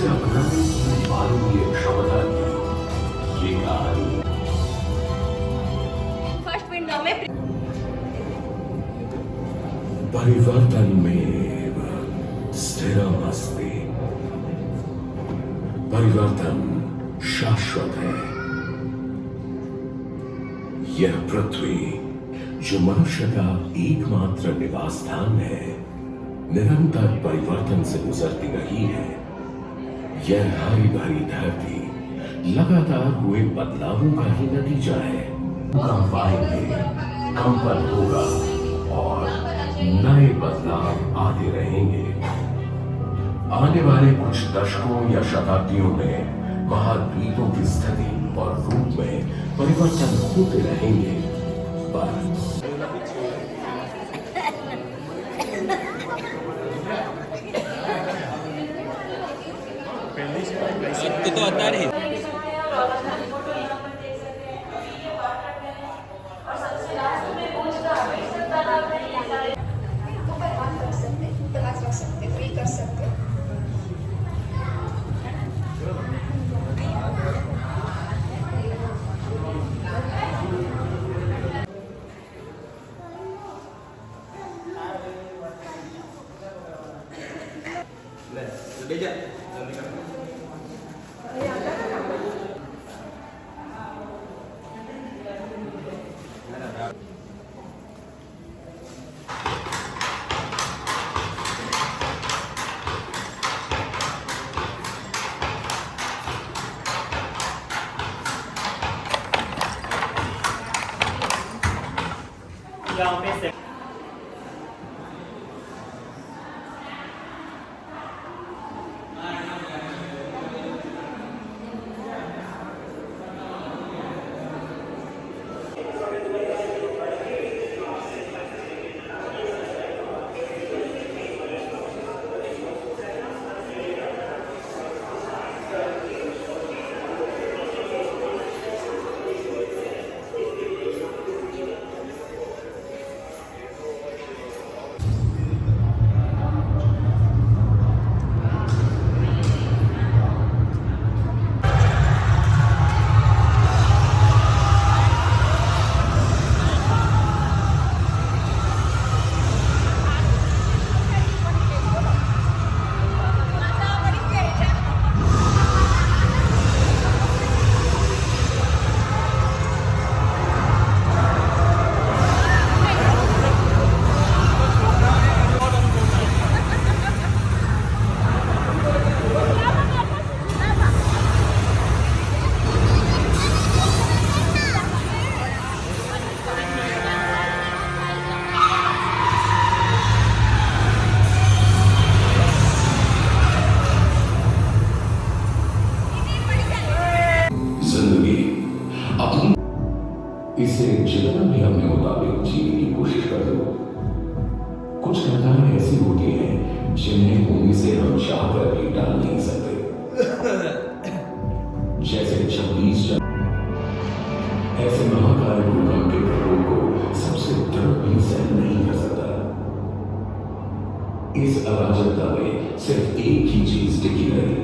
उसे अपनाने की मानवीय क्षमता की ये कहानी। फर्स्ट विंडो में परिवर्तनमेव स्थिरमस्ति। परिवर्तन शाश्वत है। यह पृथ्वी जो मनुष्य का एकमात्र निवास स्थान है, निरंतर परिवर्तन से गुजरती रही है। यह हरी भरी धरती लगातार हुए बदलावों का ही नतीजा है। भूकंप आएंगे, कंपन होगा और नए बदलाव आते रहेंगे। आने वाले कुछ दशकों या शताब्दियों में महाद्वीपों की स्थिति और रूप में परिवर्तन होते रहेंगे, पर तो आता नहीं। यहाँ पे से इसे जितना भी अपने मुताबिक जीने की कोशिश कर दो, कुछ घटनाएं ऐसी होती हैं जिन्हें भूमि से हम चाहकर भी टाल नहीं सकते। जैसे 26 जनवरी, ऐसे महाकाय भूकंप के प्रकोप को सबसे दृढ़ भी सहन नहीं कर सकता। इस अराजकता में सिर्फ एक ही चीज टिकी रही,